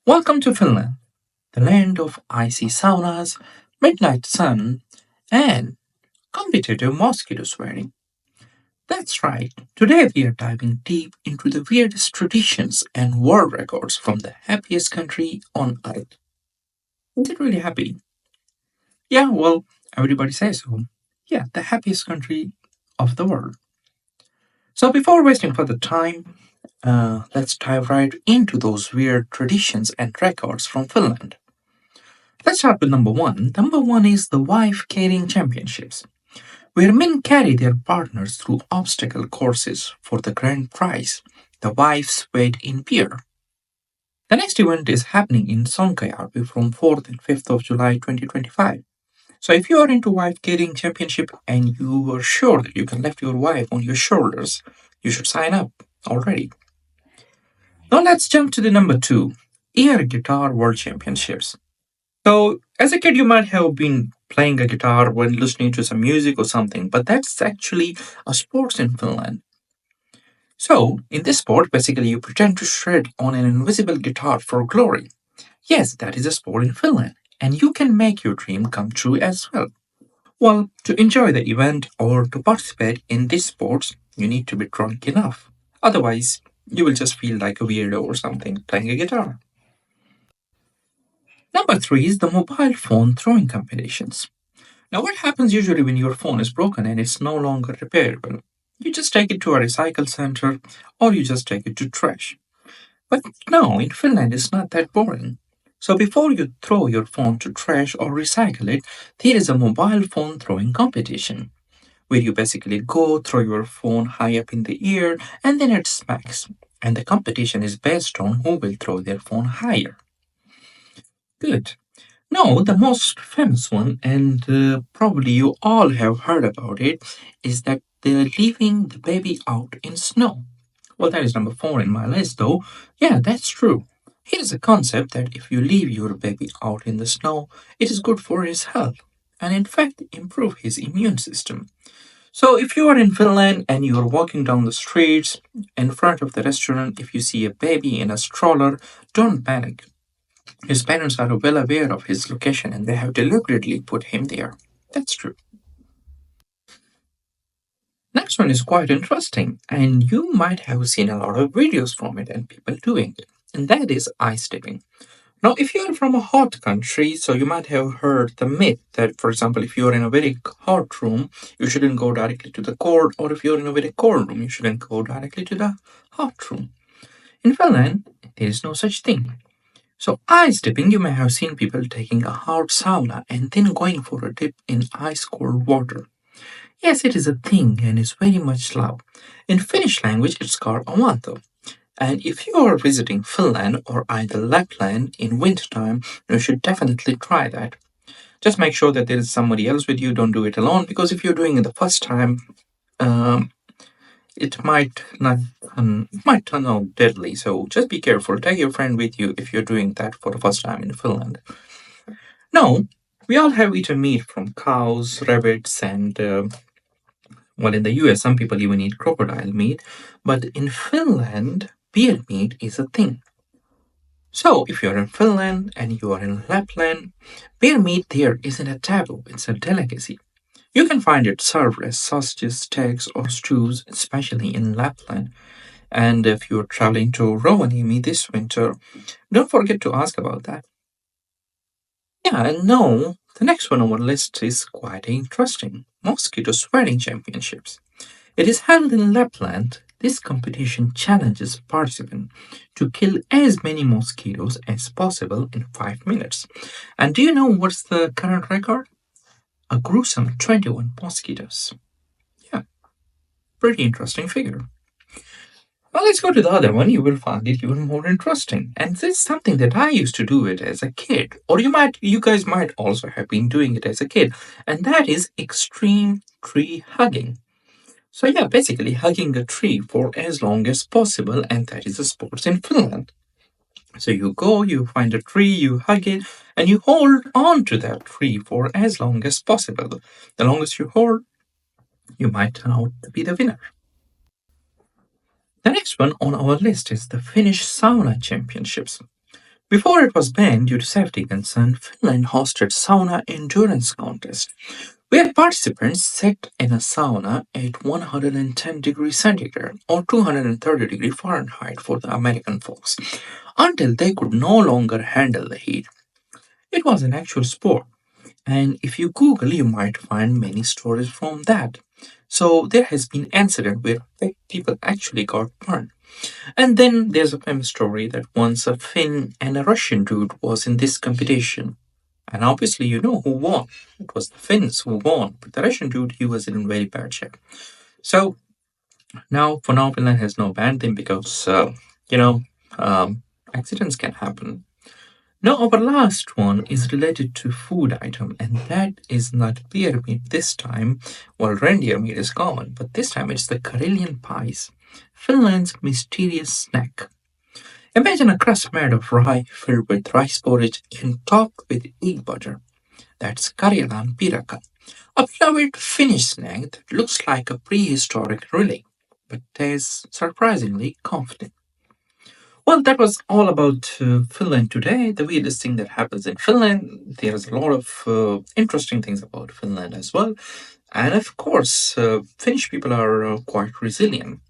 Welcome to Finland, the land of icy saunas, midnight sun, and competitive mosquito swearing. That's right, today we are diving deep into the weirdest traditions and world records from the happiest country on earth. Is it really happy? Yeah, well, everybody says so. Yeah, the happiest country of the world. So before wasting further time, let's dive right into those weird traditions and records from Finland. Let's start with number one. Number one is the wife carrying championships, where men carry their partners through obstacle courses for the grand prize, the wife's weight in beer. The next event is happening in Sonkajärvi from 4th and 5th of July 2025. So if you are into wife carrying championship and you are sure that you can lift your wife on your shoulders, you should sign up already. Now let's jump to the number two, air guitar world championships. So, as a kid, you might have been playing a guitar when listening to some music or something, but that's actually a sport in Finland. So, in this sport, basically, you pretend to shred on an invisible guitar for glory. Yes, that is a sport in Finland, and you can make your dream come true as well. Well, to enjoy the event or to participate in these sports, you need to be drunk enough. Otherwise, you will just feel like a weirdo or something playing a guitar. Number three is the mobile phone throwing competitions. Now, what happens usually when your phone is broken and it's no longer repairable? You just take it to a recycle center or you just take it to trash. But no, in Finland, it's not that boring. So, before you throw your phone to trash or recycle it, there is a mobile phone throwing competition where you basically go throw your phone high up in the air and then it smacks. And the competition is based on who will throw their phone higher. Good. No, the most famous one, and probably you all have heard about it, is that they're leaving the baby out in snow. Well, that is number four in my list, though. Yeah, that's true. Here is a concept that if you leave your baby out in the snow, it is good for his health, and in fact, improve his immune system. So, if you are in Finland and you are walking down the streets in front of the restaurant, if you see a baby in a stroller, don't panic. His parents are well aware of his location and they have deliberately put him there. That's true. Next one is quite interesting, and you might have seen a lot of videos from it and people doing it, and that is ice dipping. Now, if you are from a hot country, so you might have heard the myth that, for example, if you are in a very hot room, you shouldn't go directly to the cold, or if you're in a very cold room, you shouldn't go directly to the hot room. In Finland, there is no such thing. So, ice dipping, you may have seen people taking a hot sauna and then going for a dip in ice cold water. Yes, it is a thing and is very much loved. In Finnish language, it's called avanto. And if you are visiting Finland or either Lapland in wintertime, you should definitely try that. Just make sure that there is somebody else with you. Don't do it alone because if you're doing it the first time, um, it might not it might turn out deadly. So just be careful. Take your friend with you if you're doing that for the first time in Finland. No, we all have eaten meat from cows, rabbits, and well, in the US, some people even eat crocodile meat. But in Finland, bear meat is a thing. So if you're in Finland and you are in Lapland, bear meat there isn't a taboo; it's a delicacy. You can find it served as sausages, steaks, or stews, especially in Lapland. And if you're traveling to Rovaniemi this winter, don't forget to ask about that. Yeah, and no, the next one on our list is quite interesting. Mosquito swearing championships. It is held in Lapland. This competition challenges participants to kill as many mosquitoes as possible in 5 minutes. And do you know what's the current record? A gruesome 21 mosquitoes. Yeah, pretty interesting figure. Well, let's go to the other one. You will find it even more interesting. And this is something that I used to do it as a kid. Or you guys might also have been doing it as a kid. And that is extreme tree hugging. So yeah, basically hugging a tree for as long as possible. And that is a sport in Finland. So you go, you find a tree, you hug it, and you hold on to that tree for as long as possible. The longest you hold, you might turn out to be the winner. The next one on our list is the Finnish Sauna Championships. Before it was banned due to safety concerns, Finland hosted sauna endurance contest, where participants sat in a sauna at 110 degrees centigrade or 230 degrees Fahrenheit for the American folks until they could no longer handle the heat. It was an actual sport, and if you Google, you might find many stories from that. So there has been incident where people actually got burned. And then there's a famous story that once a Finn and a Russian dude was in this competition. And obviously you know who won. It was the Finns who won. But the Russian dude, he was in very bad shape. So now Finland has no banned them because you know accidents can happen. Now, our last one is related to food item, and that is not beer meat this time. Well, reindeer meat is common, but this time it's the Karelian pies, Finland's mysterious snack. Imagine a crust made of rye filled with rice porridge and topped with egg butter. That's Karjalan piraka, a beloved Finnish snack that looks like a prehistoric relic, but tastes surprisingly comforting. Well, that was all about Finland today. The weirdest thing that happens in Finland. There's a lot of interesting things about Finland as well. And of course, Finnish people are quite resilient.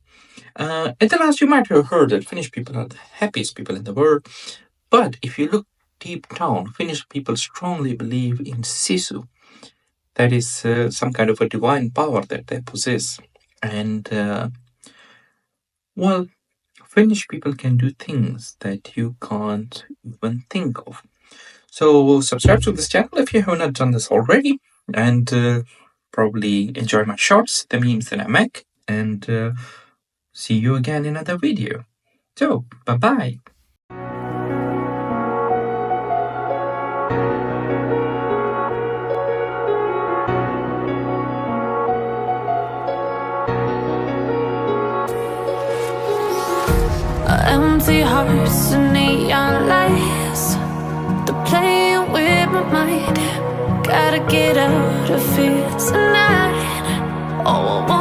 At the last, you might have heard that Finnish people are the happiest people in the world. But if you look deep down, Finnish people strongly believe in sisu. That is some kind of a divine power that they possess. And, well, Finnish people can do things that you can't even think of. So, subscribe to this channel if you have not done this already, and probably enjoy my shorts, the memes that I make, and see you again in another video. So, bye bye. Empty hearts and neon lights, they're playing with my mind. Gotta get out of here tonight. Oh, I